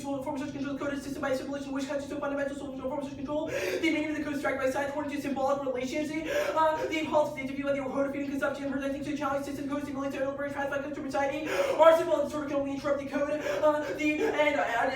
form of such control code is system by simulation, which constitutes fundamental form of such control. The meaning of the code is tracked by signs according to symbolic relations. The policy to view by the code of feeding consumption presenting to challenge system code stimulates the brain transfer consumer society. Our symbolic disorder can only interrupt the code.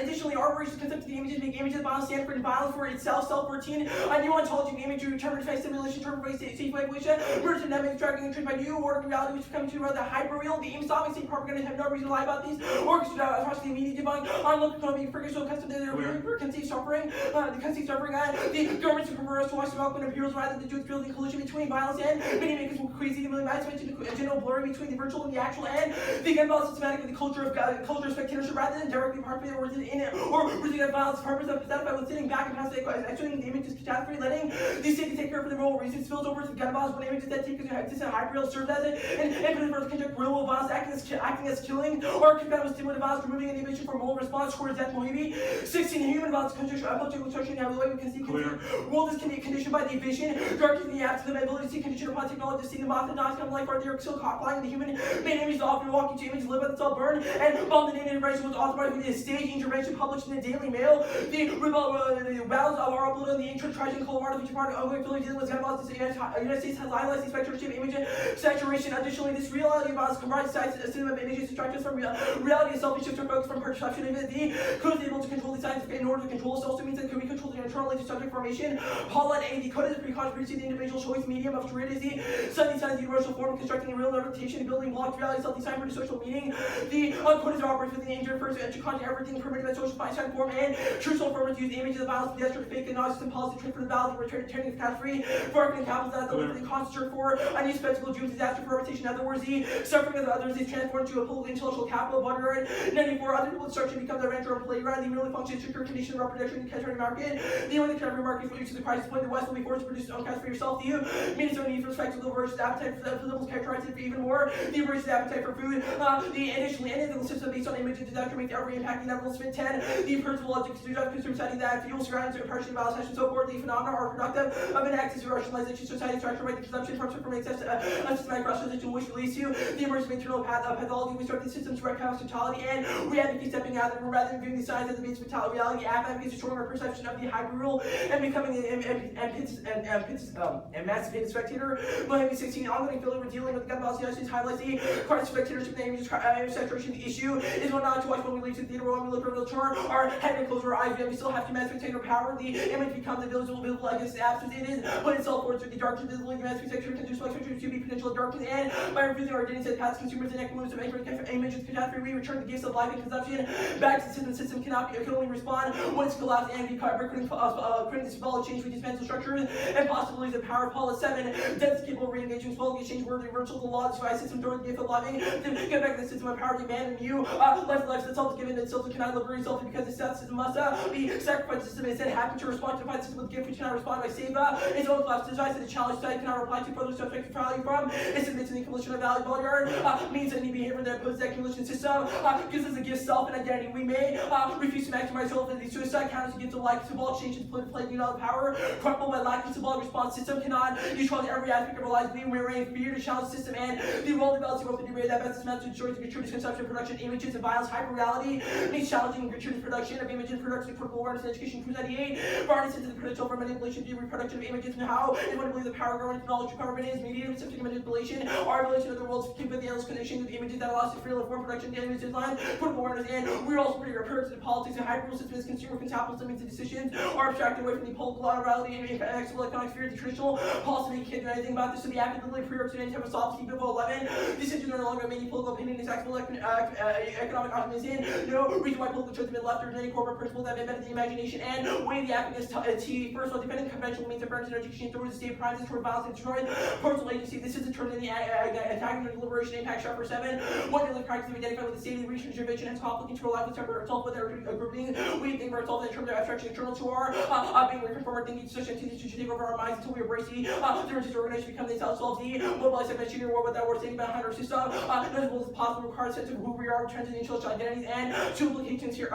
Additionally, our version concept of the images make images violence stand for violence for itself, self-routine. A new ontology of image to term face simulation, term face safe manipulation, merge dynamics tracking and trained by new order reality, which comes to the hyperreal. The aim stopping state propaganda have no reason to lie about these. Orchestra across the immediate debunk. Unlooked economy figures so custom to their conceived suffering. The conceived suffering. The governments who prefer us to watch the development of heroes rather than do the building collision between violence and many makers will crazy the million minds mentioned a general blurring between the virtual and the actual and the gun violence systematic with the culture of spectatorship rather than directly participating or in it or receiving that violence purpose of pacified with sitting back and passing actually the images catastrophe, letting the state take care for the moral reasons spills over to the gun violence when images that take because distant hyperreal serves as it and for the first conduct real violence acting as killing or combat with stimulative violence removing any emission from moral response towards death maybe 16 human violence construction now the way we can see world is conditioned by the vision dark in the absence of the ability to see condition upon technology to see the moth and not come life are there still cocklying the human made images often walking to images live by themselves burn and bomb the native intervention was authorized with the stage intervention published in the Daily Mail the battles of our upload on the ancient tragedy in Colorado feature part of ongoing film dealing with gun violence the United States has highlighted the spectrum image saturation. Additionally, this reality of violence comprises a system of images distractions from reality itself and shifts our focus from perception of it. The code is able to control the science in order to control. This also means that we control the internal into subject formation. Paula A. The code is a preconscious to the individual choice medium of truridity. Study signs the universal form of constructing a real interpretation, building block reality, self-design for the social meaning. The code is operates with the danger refers to content everything primitive and social fine form and true soul form to use images of violence, pedestrian, fake, and non-system policy trick for the value, returning catastrophe, for and capitals that the living constant for a new spectacle, due disaster for reputation. In other words, the suffering of others is transformed to a political intellectual capital. 194 other people instruction become their venture or playground. The merely functions secure condition of reproduction in the catch market. The only catch market for use of the crisis point, the West will be forced to produce its own catch for yourself. The means no need for spectacle versus appetite for the liberals characterized for even more. The versus appetite for food. The additionally any of the system based on images disaster makes every impact in that spin 10. The principal objects to consumer society that fuels surroundings to partially violence and so forth. The phenomena are productive of an access to rationalization society structure by the consumption from excess systematic rationalization which leads to the emergence of internal pathology. We start the systems direct hospitality and we advocate stepping out of them rather than viewing the signs as the base of reality. Affect is destroying our perception of the hyperreal and becoming an emancipated spectator. Miami 16 ongoing failure with dealing with gun violence highlights the crisis spectatorship and image saturation. The issue is one not to watch when we leave to the theater when we look over the chart. Our head and close our eyes, we still have to match spectator power. The image becomes invisible against the absence. It is put itself forward through the darkness, visible against the spectator can do spectator to be potential darkness and by refusing our identity as past consumers and economics of images catastrophe, we return the gifts of life and consumption back to the system. The system can only respond when it's collapsed and be creating this symbolic change with these mental structures and possibilities of power. Paula 7, dense capable of re-engaging symbolic exchange where the virtual law device system during the gift of loving to get back to the system of power demand and you life itself is given itself cannot liberate itself because the system must be sacrificed. The system is then happy to respond to the system with gift which cannot respond by save its own collapse device and the challenge side cannot reply to further subject to value from it submits to the accumulation of value bodyguard means any behavior that opposes that accumulation system gives us a gift self and identity. We may refuse to maximize self and the suicide counters to give to like symbolic change to play the power crumpled by lack of symbolic response. System cannot control every aspect of our lives. We rearrange fear to challenge the system and the role develops the degrade that best is meant to destroy the gratuitous consumption, production, images, and violence. Hyper reality means challenging gratuitous production of images, production, critical awareness, and education. 298 harness into the potential for manipulation, the reproduction of images, and how and when we believe the power government, knowledge, power is mediated, subject to manipulation. Our relation of the world's keep with the endless connection with the images that allows us to free form production, the images line, critical awareness, and we're also pretty repairs to politics and hyper system as consumer capitalism means the decisions are abstracted away from the political morality and accessible economic sphere. The traditional policy can't do anything about this, so the actively pre-works in any type of soft keep of 11. Decisions are no longer many political opinion is accessible economic optimization. No reason why political choice have been left or any corporate principles that have invented the imagination and way the activists first of all defending conventional means of parents and education through the state primes toward violence and destroy personal agency. This is a turn in the attacking and deliberation impact chapter 7. One daily practice of identify with the state of research intervention and conflict control life with separate ourselves with our grouping. We think of ourselves in terms of abstraction external to our being we conform our thinking to such entities to take over our minds until we embrace the differences organization become themselves the mobilized machinery war without we're thinking about our system, as well as possible required sense of who we are, trends and intellectual identities, and two implications here.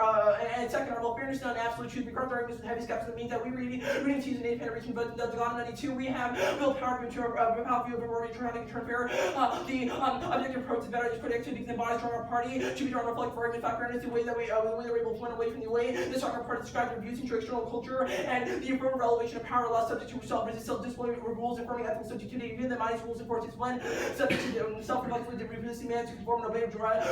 And second, our well fairness and absolute truth regards our arguments with heavy skepticism means that we reading to use an independent reason, but the Dougherty 92 we have willpower view of morality, turning turn fair. The objective approach is better just put activities and bodies from our party to be drawn to reflect for argument fact fairness, the way that we're able to point away from the way the stronger party describes their views into external culture, and the affirmative elevation of power less subject to self-discipline rules, affirming ethical subjectivity, even the mind's rules and force discipline, subject to self-reflection, the reproducing man to conform and obey,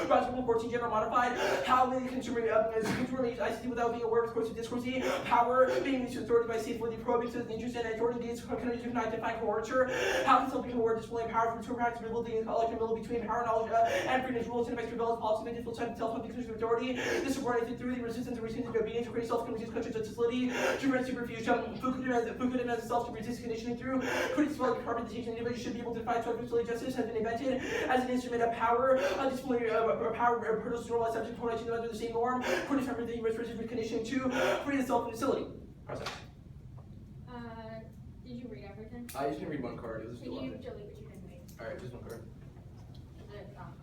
rational 14 gender modified, how many consumer ICT without being aware of course of discourse, power being used to authority by safely probing to the interest and authority gains countries who can identify coercion, how can self become aware displaying power from two practice ability and collective between power, knowledge, and freedom's rules and makes rebellious policy made difficult time to tell something to authority. This subordinated through the resistance and resistance to obedience to create self-conscious countries of facility, to prevent superfuge, Fukudim as itself to resist conditioning through, critics feel like carbonization individuals should be able to fight facility justice has been invented as an instrument of power, display power produces normalized subject correlation under the same norm, critics remember the US versus conditioning to free the self facility. Process. Did you read everything? I just didn't read one card. It was Can you delete what you didn't read? Alright, just one card. Is it card?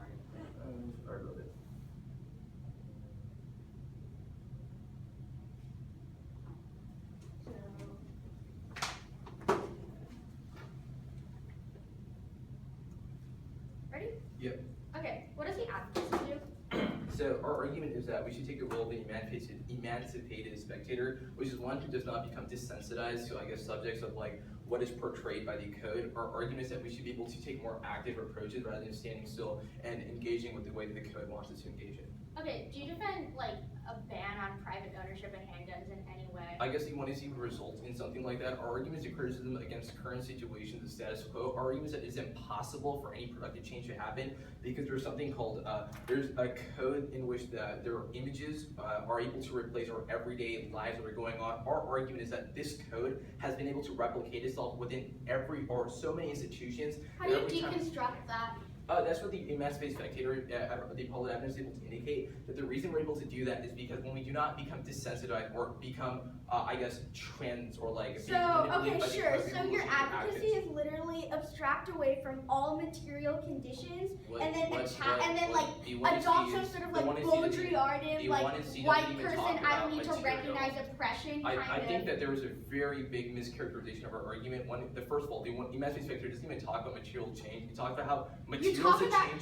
I wrote it. Ready? Yep. Okay, what does the advocacy do? So our argument is that we should take the role of the emancipated spectator, which is one who does not become desensitized to, I guess, subjects of like what is portrayed by the code. Our argument is that we should be able to take more active approaches rather than standing still and engaging with the way that the code wants us to engage in. Okay, do you defend like a ban on private ownership of handguns in any way? I guess you want to see what results in something like that. Our argument is a criticism against current situations, the status quo. Our argument is that it's impossible for any productive change to happen because there's something called, there's a code in which their images are able to replace our everyday lives that are going on. Our argument is that this code has been able to replicate itself within every, or so many institutions. How do you deconstruct that? That's what the emancipated spectator, the public evidence is able to indicate, that the reason we're able to do that is because when we do not become desensitized or become, I guess, trends or like... So, okay, sure. So your advocacy is literally abstract away from all material conditions and then adopt some sort of like Baudrillardian, like white person, I don't need to recognize oppression kind of... I think that there was a very big mischaracterization of our argument. First of all, the emancipated spectator doesn't even talk about material change. He talks about how material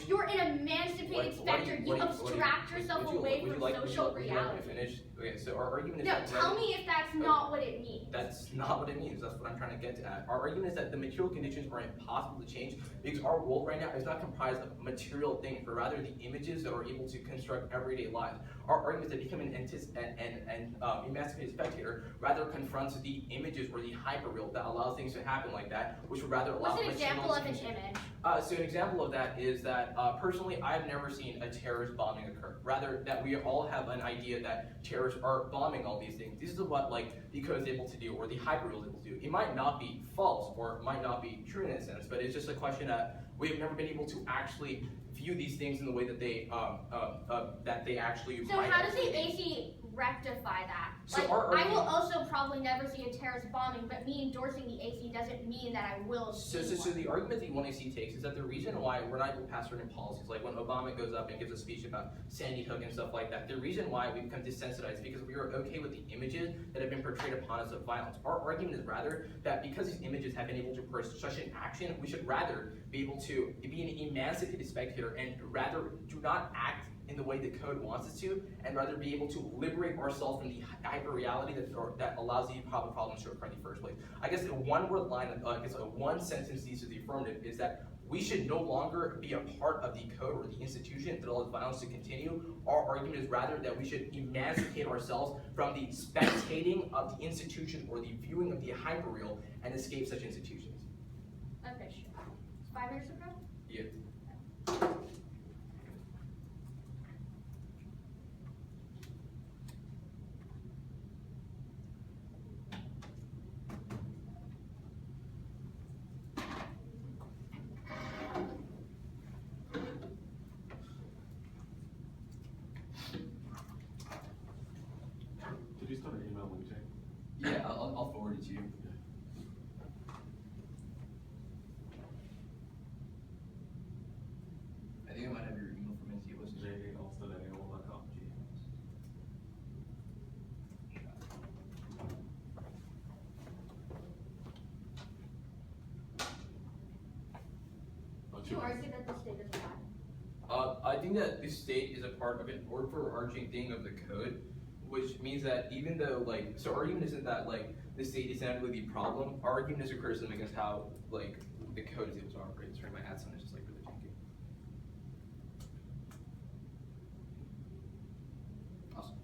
you're an emancipated specter. You abstract yourself away from social reality. Okay, so our argument is that... No, tell me if that's not what it means. That's not what it means. That's what I'm trying to get at. Our argument is that the material conditions are impossible to change because our world right now is not comprised of material things, but rather the images that are able to construct everyday lives. Our argument is that becoming an emancipated spectator rather confronts the images or the hyperreal that allows things to happen like that, which would rather allow... What's an example of an image? So an example of that is that personally, I've never seen a terrorist bombing occur. Rather, that we all have an idea that terrorists are bombing all these things. This is what like the code is able to do, or the hyperreal is able to do. It might not be false, or it might not be true in a sense, but it's just a question that we have never been able to actually view these things in the way that they actually. So how does the AC rectify that? So like, I will also probably never see a terrorist bombing, but me endorsing the AC doesn't mean that I will see So the argument that AC takes is that the reason why we're not able to pass certain policies, like when Obama goes up and gives a speech about Sandy Hook and stuff like that, the reason why we become desensitized is because we are okay with the images that have been portrayed upon us of violence. Our argument is rather that because these images have been able to pursue such an action, we should rather be able to be an emancipated spectator and rather do not act in the way the code wants us to, and rather be able to liberate ourselves from the hyper-reality that allows the problems to occur in the first place. I guess a one-word line, a one-sentence thesis of the affirmative is that we should no longer be a part of the code or the institution that allows violence to continue. Our argument is rather that we should emancipate ourselves from the spectating of the institution or the viewing of the hyperreal and escape such institutions. Okay, sure. 5 minutes ago? Yeah. Did you start an email when you check? Yeah, I'll forward it to you. I think that the state is a part of an overarching thing of the code, which means that even though, like, so our argument isn't that, like, the state is inevitably the problem. Our argument is a criticism against how, like, the code is able to operate. Sorry, my ad sign is just, like, really janky. Awesome.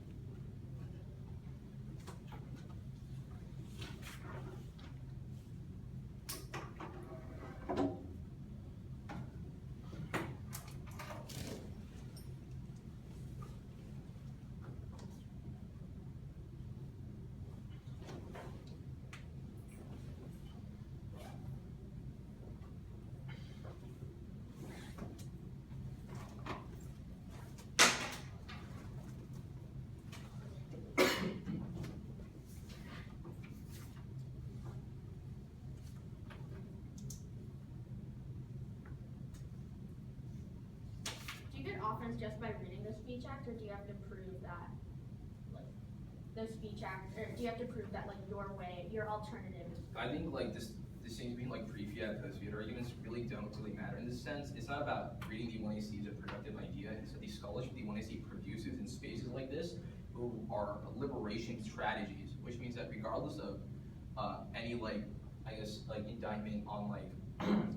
Affirms just by reading the speech act, or do you have to prove that, like, the speech act, or do you have to prove that, like, your way, your alternative is? I think, like, this seems between, like, pre-fiat, post-fiat arguments really don't really matter in this sense. It's not about reading the 1AC as a productive idea. It's that the scholarship the 1AC produces in spaces like this are liberation strategies, which means that regardless of any, like, I guess, like, indictment on, like,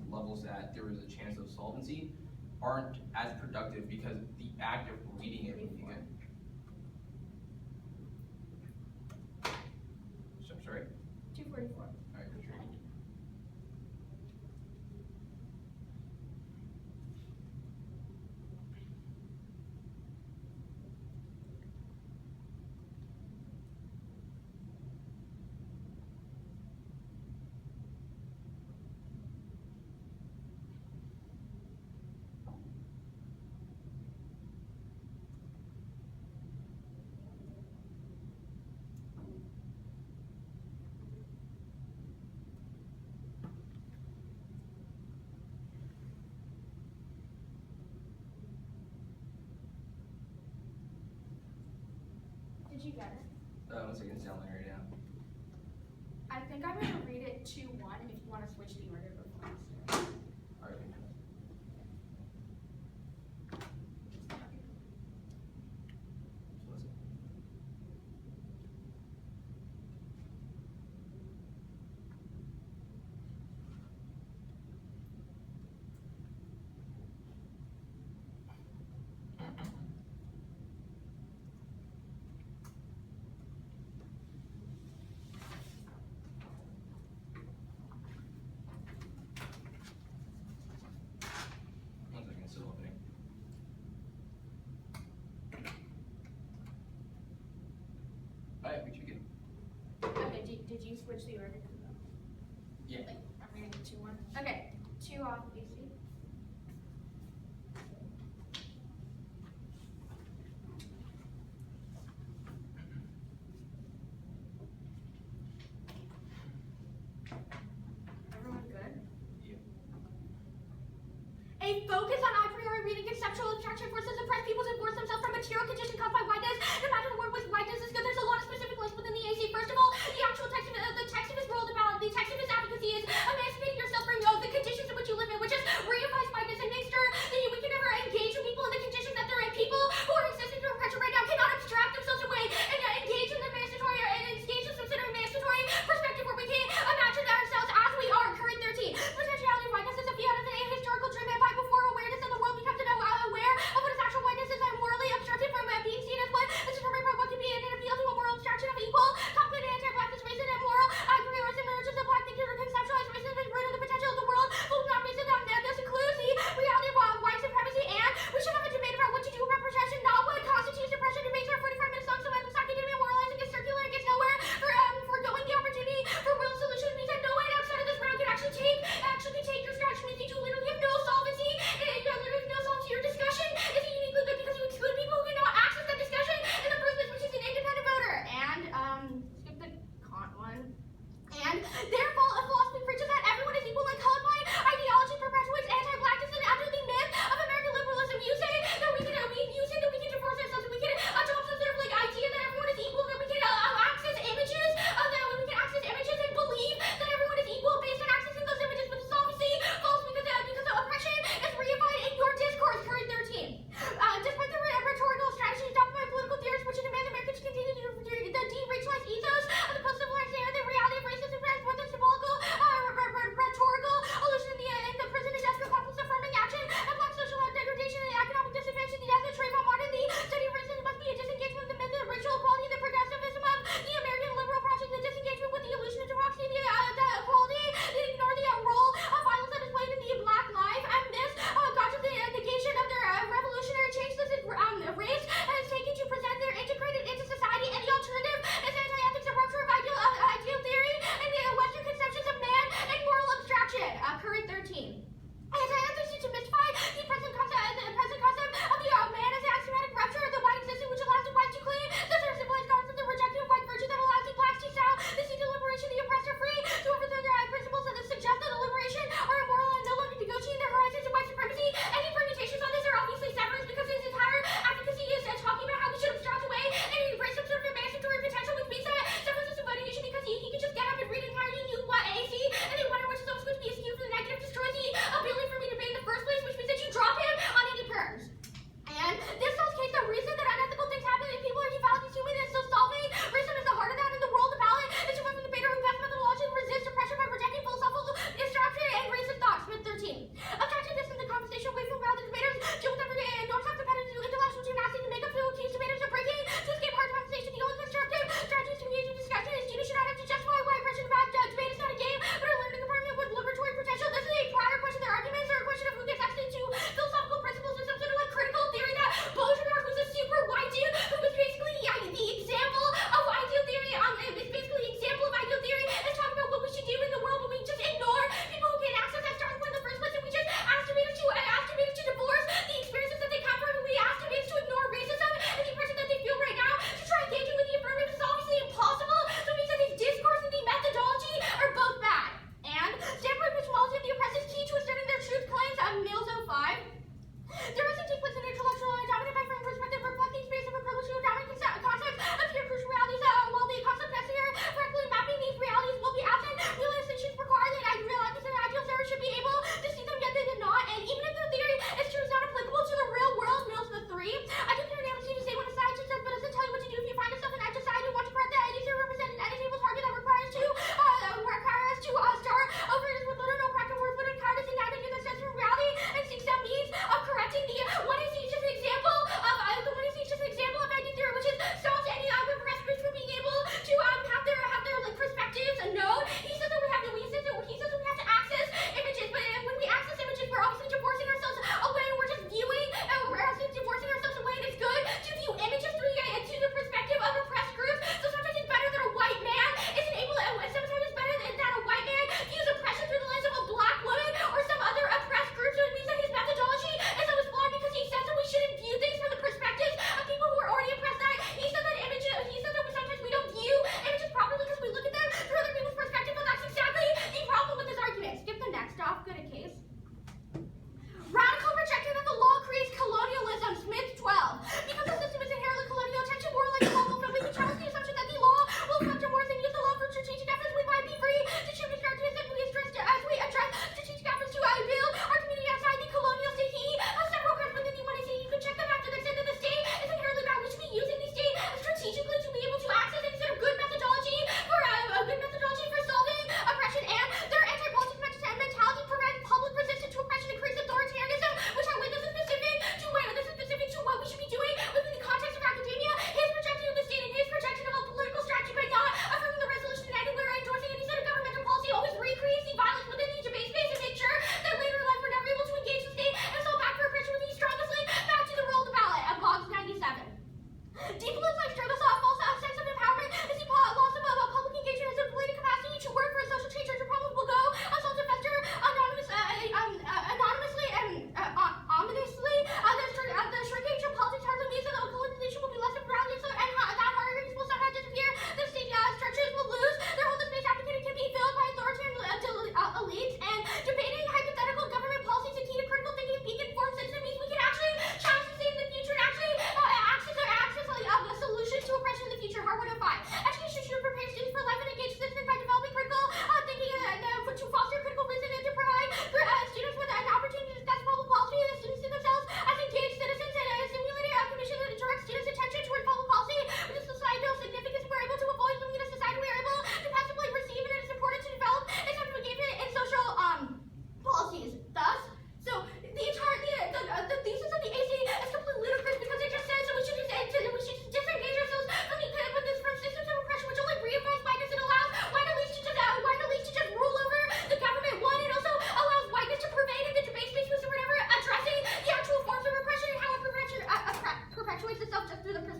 levels that there is a chance of solvency, aren't as productive because the act of reading it would be good. So, I'm sorry? 244. All right, for sure. Did you get it? 1 second, it's down there right now. I think I'm going to read it 2-1 if you want to switch the order before I start. All right. Did you switch the order? Yeah. Like, I'm reading 2-1. Okay, 2 off AC. Everyone good? Yeah. A focus on a priori reading conceptual abstraction forces oppress people to divorce themselves from material condition caused by whiteness. Imagine a word with whiteness is good. There's a lot of specific links within the AC. First of all, the actual text of the text of his world about the text of his advocacy is emancipating yourself from the conditions in which you live in, which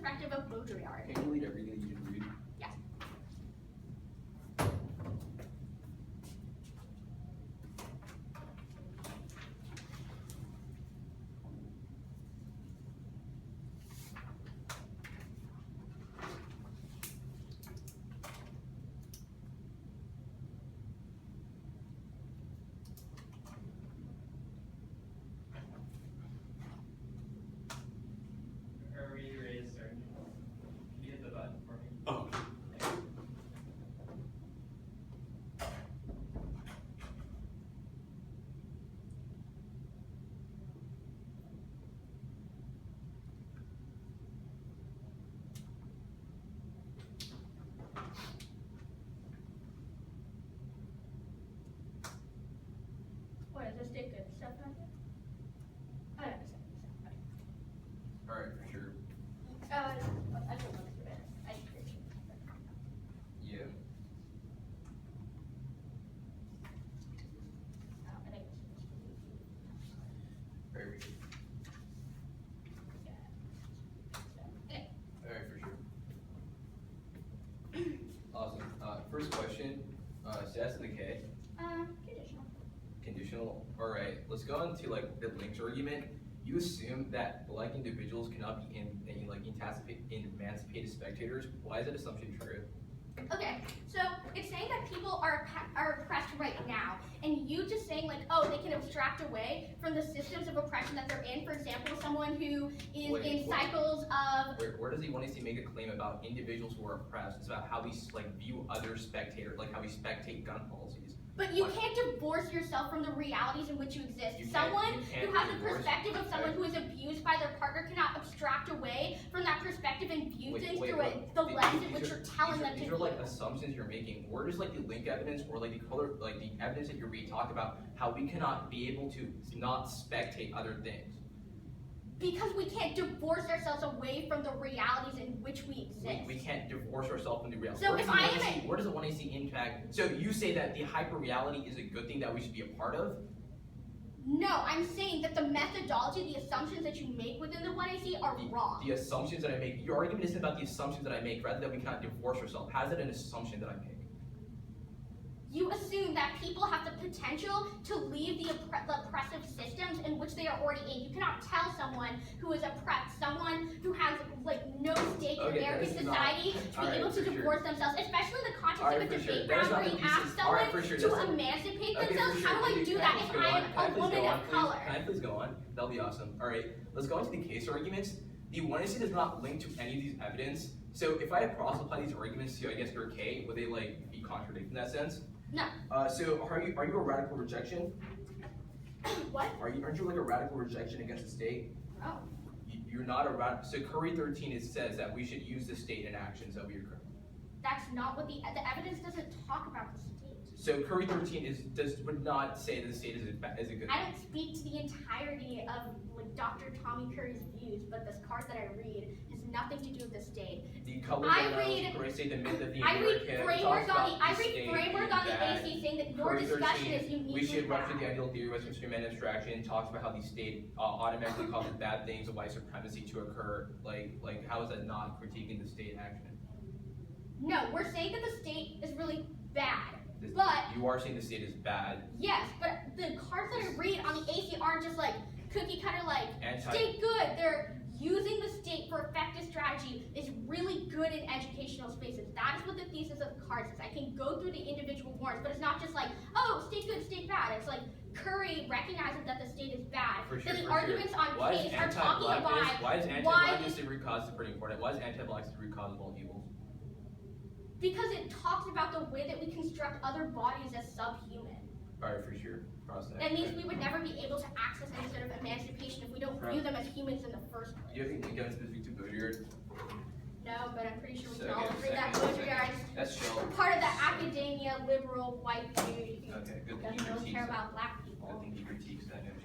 perspective of Baudrillard. Can you read everything that you didn't read? Yes. Are we ready to start? Can you hit the button for me? Oh. What, is this take good stuff on here? Oh, no, it's not. Alright, for sure. I can look through it. I appreciate it. Yeah. Oh, I think it's Very good. Okay. Alright, for sure. Awesome. First question, stats in the K. Conditional. Conditional. Alright, let's go on to like the links argument. You assume that black individuals cannot be emancipated spectators. Why is that assumption true? Okay, so it's saying that people are oppressed right now, and you just saying like, oh, they can abstract away from the systems of oppression that they're in. For example, someone who is in cycles of. Where does he want to make a claim about individuals who are oppressed? It's about how we like view other spectators, like how we spectate gun policies. But you can't divorce yourself from the realities in which you exist. Someone who has a perspective of someone who is abused by their partner cannot abstract away from that perspective and view things through the lens in which you're telling them to These are like assumptions you're making. Where does like the link evidence or like the color, like the evidence that you read talk about how we cannot be able to not spectate other things? Because we can't divorce ourselves away from the realities in which we exist. We can't divorce ourselves from the reality. So Where does the 1AC impact? So you say that the hyper-reality is a good thing that we should be a part of? No, I'm saying that the methodology, the assumptions that you make within the 1AC are wrong. The assumptions that I make, your argument isn't about the assumptions that I make, rather than we cannot divorce ourselves. How is it an assumption that I make? You assume that people have the potential to leave the oppressive systems in which they are already in. You cannot tell someone who is oppressed, someone who has like no stake in American society, to be able to divorce themselves, especially in the context of a debate round where you ask someone to emancipate themselves. How do I do that if I am a woman of color? Can I please go on? That'll be awesome. All right, let's go into the case arguments. The 1AC does not link to any of these evidence. So if I cross-apply these arguments to, I guess, your K, would they like be contradicted in that sense? No. So are you a radical rejection? What? Aren't you like a radical rejection against the state? Oh. You're not a radical. So Curry 13 says that we should use the state in actions that we occur. That's not what the evidence doesn't talk about the state. So Curry 13 would not say that the state is a good. I don't speak to the entirety of like Dr. Tommy Curry's views, but this card that I read has nothing to do with the state. The color say the myth of the I read American framework on the AC saying that your discussion is uniquely we should bad. rupture the ideal theory of Western human abstraction. Talks about how the state automatically causes bad things of white supremacy to occur. Like how is that not critiquing the state action? No, we're saying that the state is really bad. But you are saying the state is bad. Yes, but the cards that I read on the AC aren't just like cookie cutter like state good. They're using the state for effective strategy is really good in educational spaces. That is what the thesis of the cards is. I can go through the individual warrants, but it's not just like, oh, state good, state bad. It's like Curry recognizes that the state is bad. Sure, the arguments on case are talking about why is anti-blackness the root cause is pretty important. Why is anti-blackness the root cause of all evils? Because it talks about the way that we construct other bodies as subhuman. Alright, for sure. That means we would never be able to access any sort of emancipation if we don't view them as humans in the first place. Do you have anything against specific to Baudrillard? No, but I'm pretty sure we can all agree that Baudrillard is part of the academia, liberal, white dude who okay, good. doesn't really care about black people. I think he critiques that notion.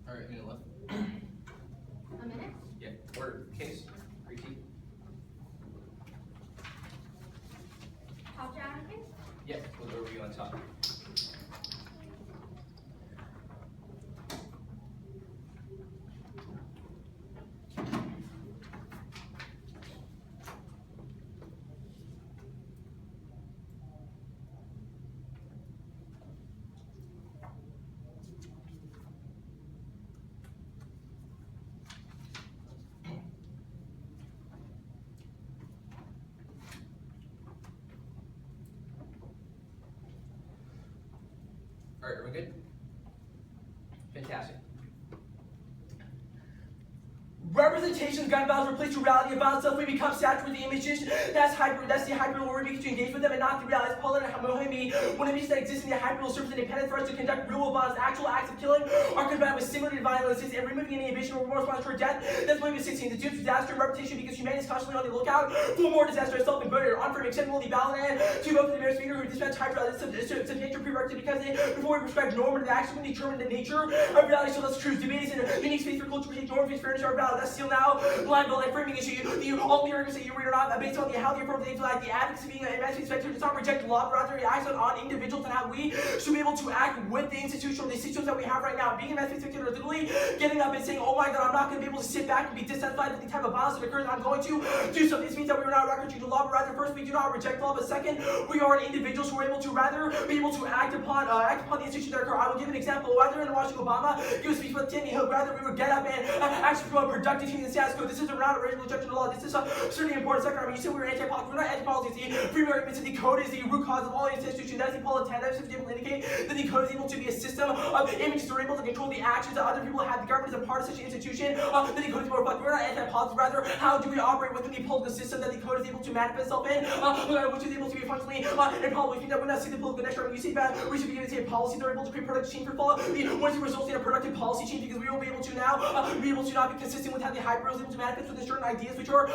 All right, a minute left. A minute? Yeah, or case, repeat. Top down case? Yeah, with overview on top. All right, are we good? Fantastic. Representations, gun violence replace reality of violence. Self, we become saturated with the images. That's the hyper where we begin to engage with them and not the reality. Paul and Mohimi, when images that exist in the hyper will serve as an independent for us to conduct real violence. Actual acts of killing are combined with simulated violences and removing any inhibition or remorse toward death. That's why we 16. The doomed disaster and reputation because humanity is constantly on the lookout for more disaster. Self and voted on for acceptable the ballot and to vote for the mayor's speaker who dispatched hyper. It's a nature prerequisite because before we prescribe normative action, we determine the nature of reality. So let's choose. Debate is in a unique space for culture, create norms, face fairness, are valid. That's still now. Blind but like framing issue. All the arguments that you read are not based on how the appropriate like the advocacy being an emancipation spectrum does not reject the law, but rather it acts on individuals and how we should be able to act with the institution or the systems that we have right now. Being an emancipation spectator is literally getting up and saying, oh my god, I'm not going to be able to sit back and be dissatisfied with the type of violence that occurs. I'm going to do something. This means that we are not record to law, but rather first we do not reject law, but second we are individuals who are able to rather be able to act upon the institutions that occur. I will give an example. Rather than watching Obama give a speech about Timmy Hill, rather we would get up and actually promote productive change in the status quo. This is not a original objection to law. This is certainly important. Second, I mean, you said we were anti-politics. We're not anti-politics. The free arguments that the code is the root cause of all institutions. That's the politics to be able to indicate that the code is able to be a system of images that are able to control the actions that other people have. The government is a part of such an institution that the code is more reflective. We're not anti-politics. Rather, how do we operate within the political system that the code is able to manifest itself in, which is able to be functionally and probably think that we're not seeing the political next round. You see that we should be able to say policies that are able to create productive change for follow. Once it results in a productive policy change, because we will be able to now be able to not be consistent with how the hyper is able to manifest with certain ideas which are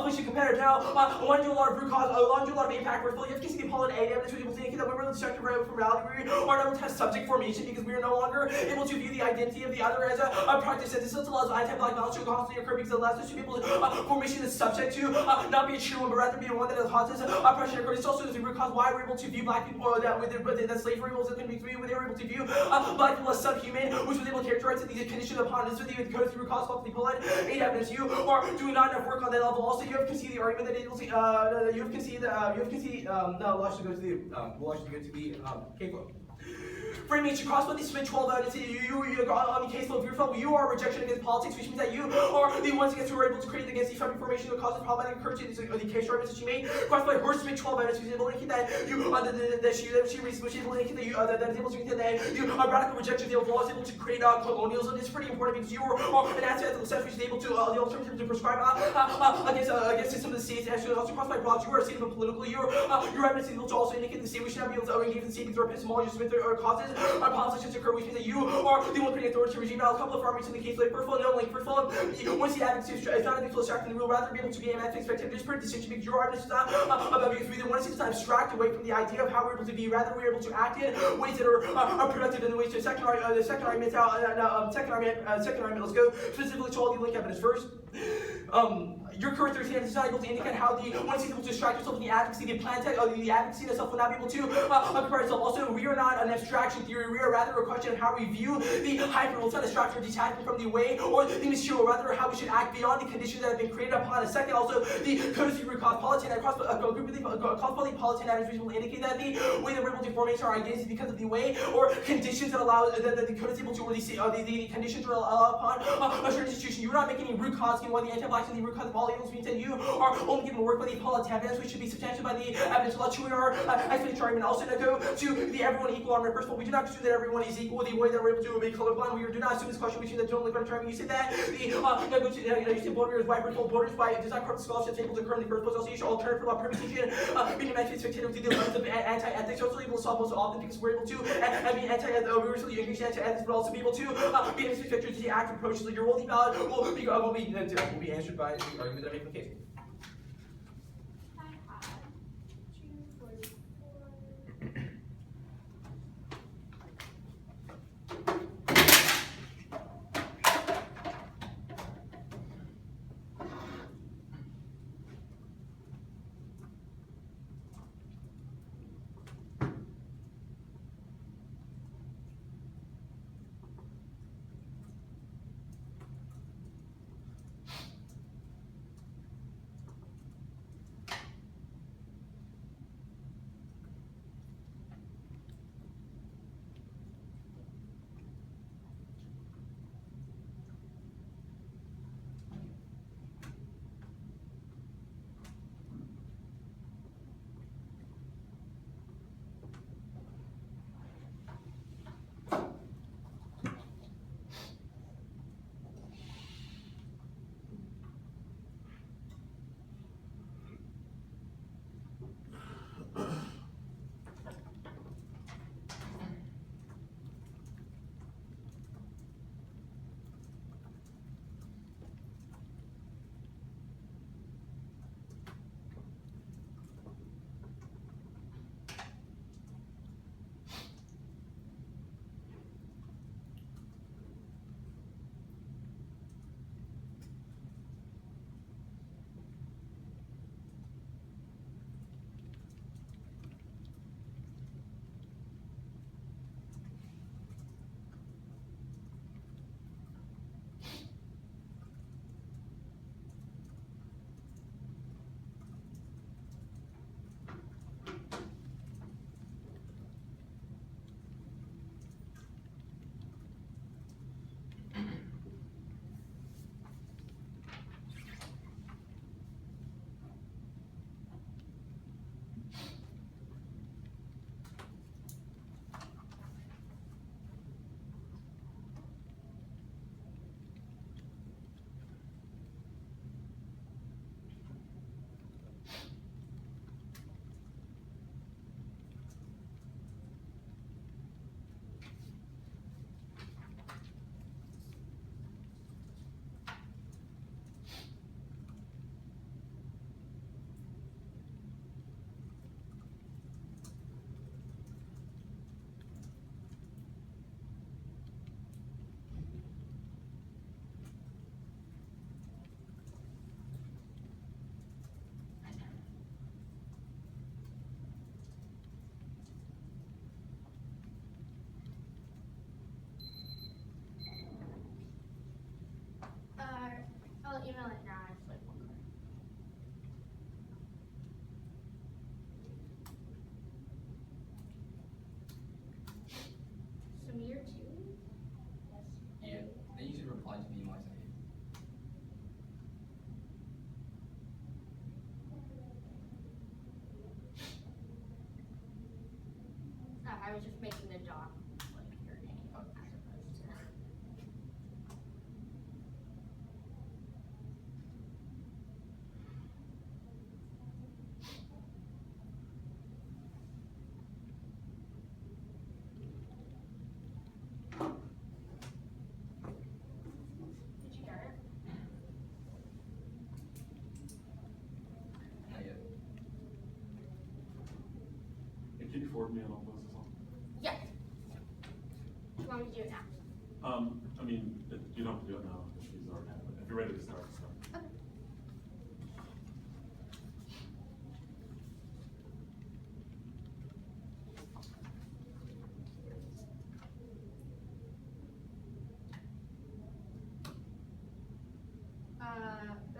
pushing competitive. Now, I want to do a lot of root cause, I want to do a lot of impact. You have to see the Apollo and A evidence was able to indicate that we're really distracted from reality. We are not able to have subject formation because we are no longer able to view the identity of the other as a practice. And this allows anti-black violence to constantly occur because it allows us to be able to formation is subject to not be a true one, but rather be one that causes oppression occur. It's also the root cause why we're able to view black people that slavery was going to be free, when they were able to view black people as subhuman, which was able to characterize these conditions upon us with the code of the root cause of the polite aid evidence. You are doing not enough work on that level. Also, you have conceded the argument that you have conceded no, we'll actually go to the case law. Framing should cross with the Smith 12 evidence. You on the case law of your fellow, you are rejection against politics, which means that you are the ones who are able to create against the information that causes problematic occurrences. The case arguments that she made crossed by her Smith 12 evidence, which is able to indicate that you that she reads, which is able to indicate that you that is able to indicate that you radical rejection of the law is able to create colonialism. It's pretty important because you are an asset of the set, which is able to the alternative to prescribe against system of the states. Actually, also crossed by blocks. You are a state of political. Your evidence is able to also indicate the state. We should not be able to engage in the state because our epistemology Smith or causes our politics occur, which means that you are the one creating authority regime. Now, a couple of arguments in the case, like first of all, no link. First of all, once the advocacy is not able to abstract from the real, rather be able to be an advocacy spectator. There's pretty distinction because your evidence is not about because we want to abstract away from the idea of how we're able to be. Rather, we're able to act in ways that are productive in the ways to second argument. Second argument. Let's go specifically to all the link evidence first. Your current 13 is not able to indicate how the one is able to distract yourself in the advocacy, the advocacy itself will not be able to compare itself. Also, we are not an abstraction theory. We are rather a question of how we view the hyper. It's not abstraction or detachment from the way or the material, rather how we should act beyond the conditions that have been created upon us. Second, also the courtesy root cosmopolitan and cosmopolitan average will indicate that the way that we're able to formate our identity because of the way or conditions that allow that the code is able to release the conditions that allow upon a certain institution. You are not making any root cause why the anti-blacks and the root cause of all evils means that you are only given work by the Apollo evidence, which should be substantiated by the evidence. Let's we are expecting argument. Also, to go to the everyone equal argument. First of all, we do not assume that everyone is equal. The way that we're able to be colorblind, we do not assume this question. We assume that don't look at argument. You say that the you say voter is white, but voters by does not corrupt scholarships able to occur in the first place. Also, you should alternative law permutation being emancipated spectator with the lens of anti-ethics. Also, able to solve most often because we're able to be we're really engaged in anti-ethics, but also be able to be emancipated spectator to the active approach. So your role ballot will be answered by the argument that I make in the case. apply to minimize that. I was just making the doc like your name as opposed to. Did you get it? Not yet. Hey, can you forward me on all those as well? Yes. Do you want me to do it now? I mean, you don't have to do it now if she's already had it. If you're ready to start, start. Okay.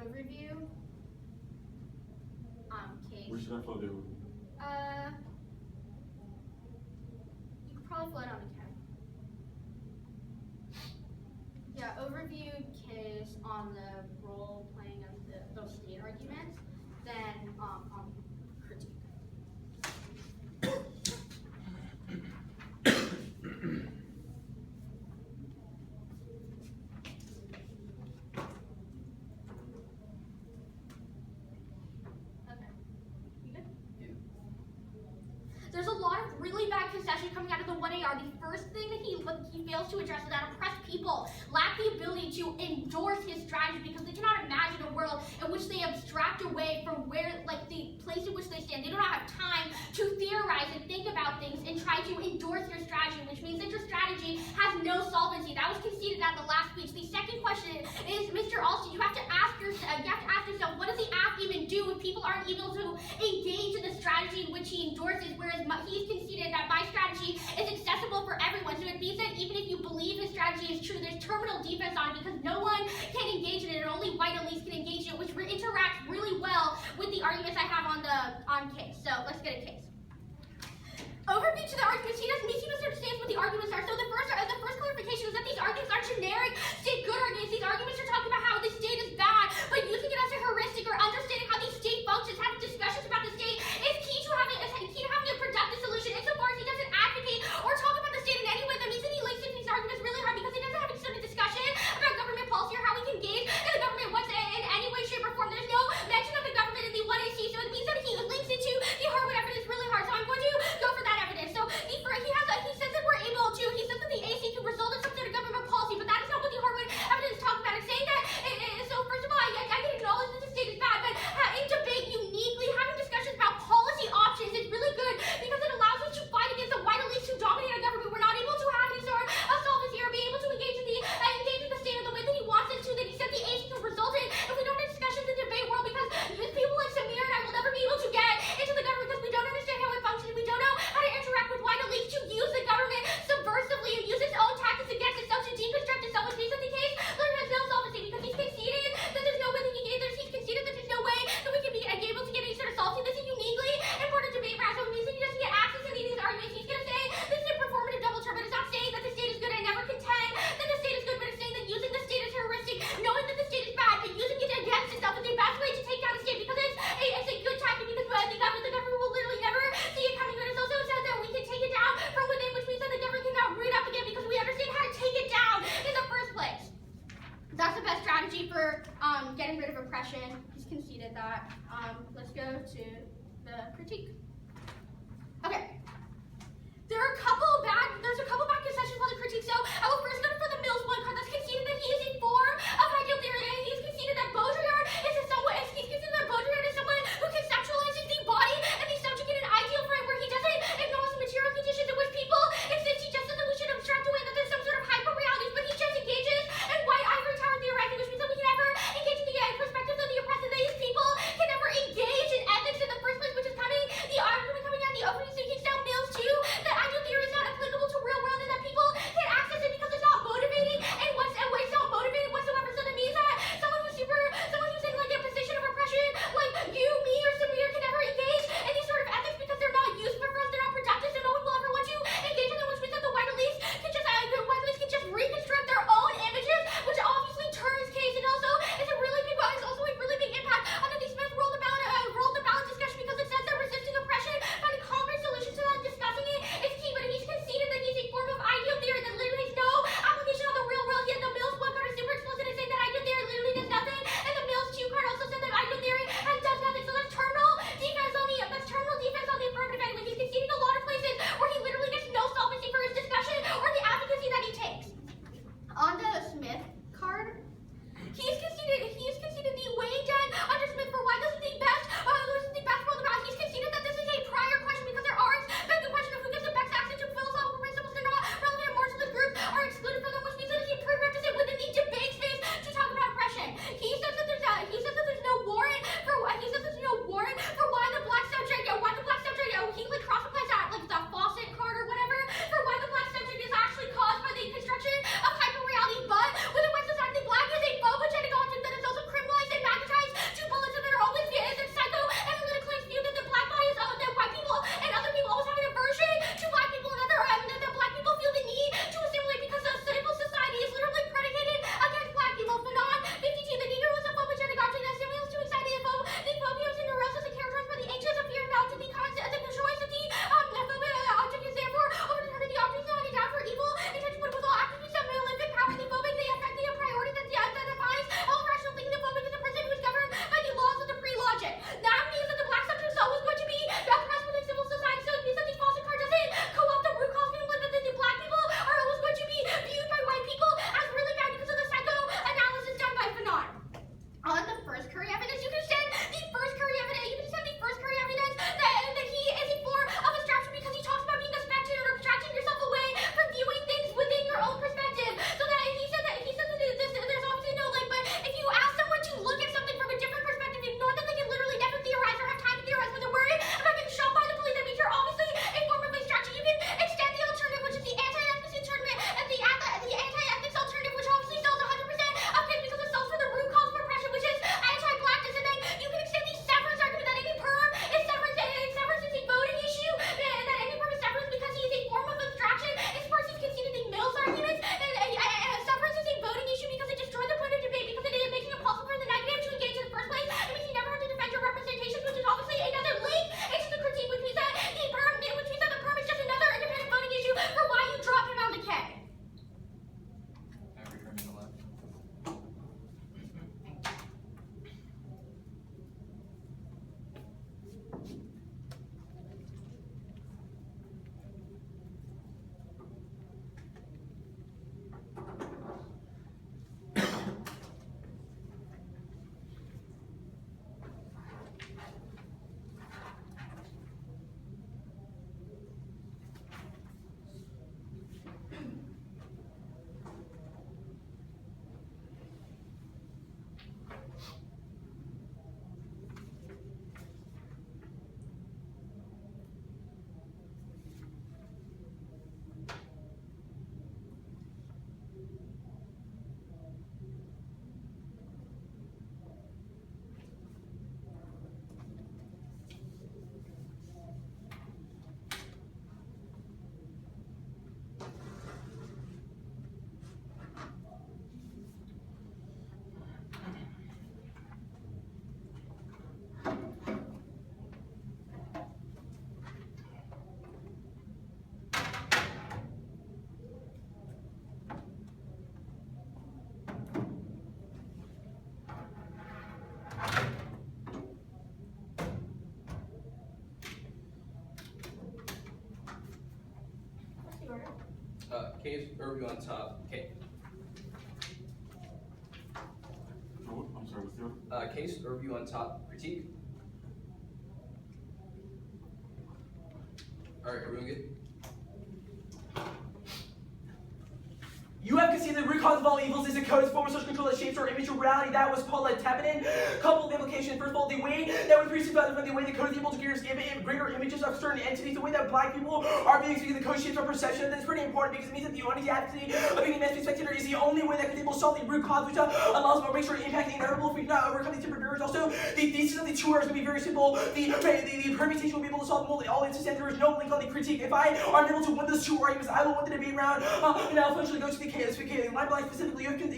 Overview. Case. Where should I flow do? You could probably float on the cam. Yeah, overview case on the role playing of those state arguments, then on critique. Okay. You good? Yeah. There's a lot of really bad concessions coming out of the 1AR. The first thing that he fails to address is that oppressed people lack the ability to endorse his strategy because they cannot imagine a world in which they abstract away from where, like, the place in which they stand. They do not have time to theorize and think about things and try to endorse your strategy, which means that your strategy has no solvency. That was conceded at the last speech. The second question is, Mr. Alston, you have to ask yourself, what does the app even do if people aren't able to engage in the strategy in which he endorses, whereas he's conceded that my strategy is accessible for everyone. So it means that even if you believe his strategy is true, there's terminal defense on it because no one can engage in it, and only white elites can engage in it, which interacts really well with the arguments I have on case. So let's get a case. Overview to the arguments. He misunderstands what the arguments are. So the first clarification is that these arguments are generic state good arguments. These arguments are talking about how the state is bad, but using it as a heuristic or understanding how the state functions, having discussions about the state is key to having a productive solution. Insofar as he doesn't advocate or talk about the state in any way, that means that he links into these arguments really hard because he doesn't have any sort of discussion about government policy or how we can engage in the government in any way, shape, or form. There's no mention of the government in the 1AC, so it means that he links into the Harvard evidence really hard. So I'm going to go for that evidence. So he says that we're able to, he says that the AC can result in some sort of government policy, but that is not what the Harvard evidence talks about. It's saying that, so first of all, I can acknowledge that the state is bad, but in debate, uniquely, having discussions about policy options is really good because it allows us to fight against the white elites who dominate our government. We're not able to have any sort of solvency or be able to engage in the state in the way that he wants us to, that he said the AC can result in if we don't have discussions in the debate world, because people like Samir and I will never be able to get into the government because we don't understand how it functions. We don't know how to interact with white elites to use the government subversively and use its own tactics against itself to deconstruct itself, which means that the case literally has no solvency because he's conceded that there's no way that he's conceded that there's no way that we can be able to get any sort of solvency. This is uniquely important debate round, so it means that he doesn't get access to these arguments. He's going to say this is a performative double turn, but it's not saying that the state is good. I never contend that the state is good, but it's saying that using the state as heuristic, knowing that the state is bad, but using it against itself is the best way to take down the state because it's a good tactic because the government will literally never see it coming. But it also says that we can take it down from within, which means that the government cannot root up again because we understand how to take it down in the first place. That's the best strategy for getting rid of oppression. He's conceded that. Let's go to the critique. Okay. There's a couple bad concessions on the critique. So I will first go for the Mills one card. That's conceded that he is a form of ideal theory, and he's conceded that Baudrillard is someone who conceptualizes the body and the subject in an ideal frame where he doesn't acknowledge the material conditions in which people exist. He just says that we should abstract away that there's some sort of hyper realities, but he just engages in white ivory tower theorizing, which means that we can never engage in the perspective of the oppressed. These people can never engage in ethics in the first place, which is the argument coming out of the opening. So he keeps down Mills too, that ideal theory is not applicable to real world Case overview on top. Okay. I'm sorry, what's the other? Case overview on top. Critique. All right, everyone good? You have conceded the root cause of all evils is a code, form of social control that shapes our image of reality. That was Paul Tappinen. Couple of implications. First of all, the way that we perceive others, the way the code is able to give us greater images of certain entities, the way that black people are being experienced, the code shapes our perception. That's pretty important because it means that the only advocacy of being a mass spectator is the only way that can able to solve the root cause, which allows us to make sure to impact the inevitable if we cannot overcome these different barriers. Also, the thesis of the two are going to be very simple. The permutation will be able to solve all instances, and there is no link on the critique. If I are able to win those two arguments, I will win the debate round, and I'll eventually go to the case. Specifically,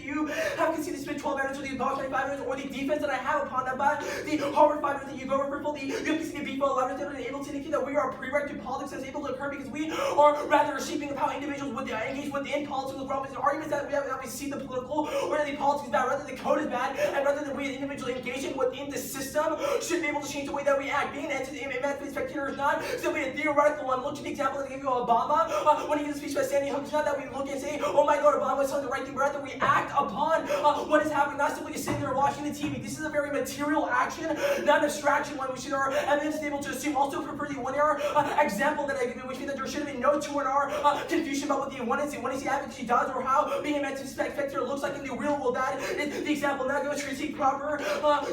you have conceded split 12 errors or the above 25 errors or the defense that I have upon them, but the Harvard 5 errors that you go over for you have conceded B for 11 errors able to indicate that we are a prerequisite to politics that's able to occur because we are rather shaping of how individuals would engage within politics with problems and arguments that we see the political or the politics is bad, rather the code is bad, and rather than we as individuals engaging within the system should be able to change the way that we act. Being an entity, a spectator is not simply a theoretical one. Look at the example that I gave you of Obama when he gives a speech by Sandy Hook. It's not that we look and say, oh my God, Obama is the right thing, but rather we act upon what is happening, not simply just sitting there watching the TV. This is a very material action, not an abstraction one. We should our evidence is able to assume also for the 1 hour example that I give you, which means that there should have been no 2 hour confusion about what the 1 is the advocacy does or how being a mental spectator looks like in the real world. That is the example. Now goes critique proper.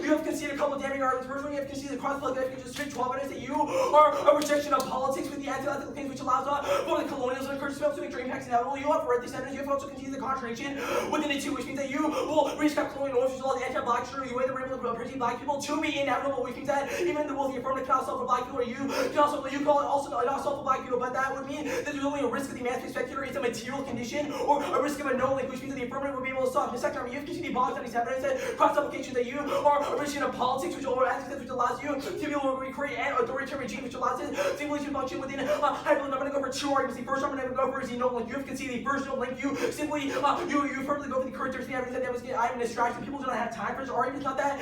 You have conceded a couple of damning arguments. First one, you have conceded cross plug just 12 minutes that you are a rejection of politics with the anti-ethical things which allows for the colonialism and encourages to make sure impacts inevitable. You have read this evidence. You have also conceded the contradiction within it too, which means that you will respect colonial norms, which is all the anti-black struggle, the way that we're able to perceive black people to be inevitable, which means that even the wealthy affirmative cannot solve for black people, or you can also not solve for black people, but that would mean that there's only a risk of the emancipated spectator is a material condition, or a risk of a no link, which means that the affirmative will be able to solve. In the second arm, you have conceded box on these evidence that cross application that you are a rejection of politics, which allows you to be able to recreate an authoritarian regime, which allows it to function within hyperlink. I'm going to go for 2 arguments. The first one I'm going to go for is the no link. You have conceded the first no link. You simply you firmly go for the characteristic evidence that I'm a distraction. People do not have time for this argument. It's not that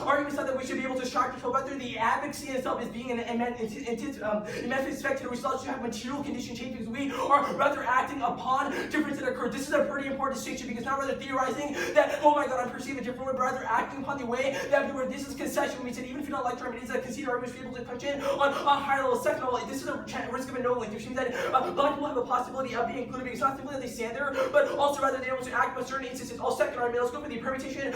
arguments not that we should be able to distract people, but the advocacy itself is being an emancipated spectator, which allows you to have material condition change because we are rather acting upon difference that occur. This is a pretty important distinction because not rather theorizing that, oh my God, I'm perceiving a different way, but rather acting upon the way that people, this is concession, means that even if you don't like term, it is a conceded argument to be able to punch in on a higher level. Second of all, this is a risk of a no link, which means that black people have a possibility of being included because it's not simply that they stand there, but also rather they're able to act in certain instances. All second argument, let's go for the permutation.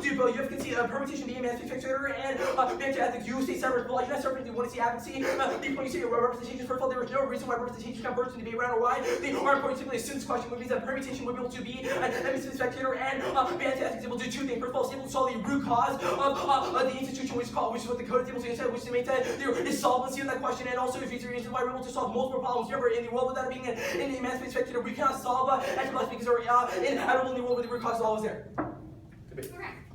You have conceded permutation being a emancipated spectator and anti-ethics. You say separate, well, you're not separate, you want to see advocacy. The point you say representation, first of all, there was no reason why representation converts into debate round or why they are important simply assume this question, which means that permutation would be able to be an emancipated spectator and anti-ethics able to do 2 things. First of all, it's able to solve the root cause of the institution, which is what the code is able to say, which means that there is solvency in that question, and also if it's why we're able to solve multiple problems. Remember, in the world without being an emancipated spectator, we cannot solve anti-black because they're inevitable in the world where the root cause is always there. Correct.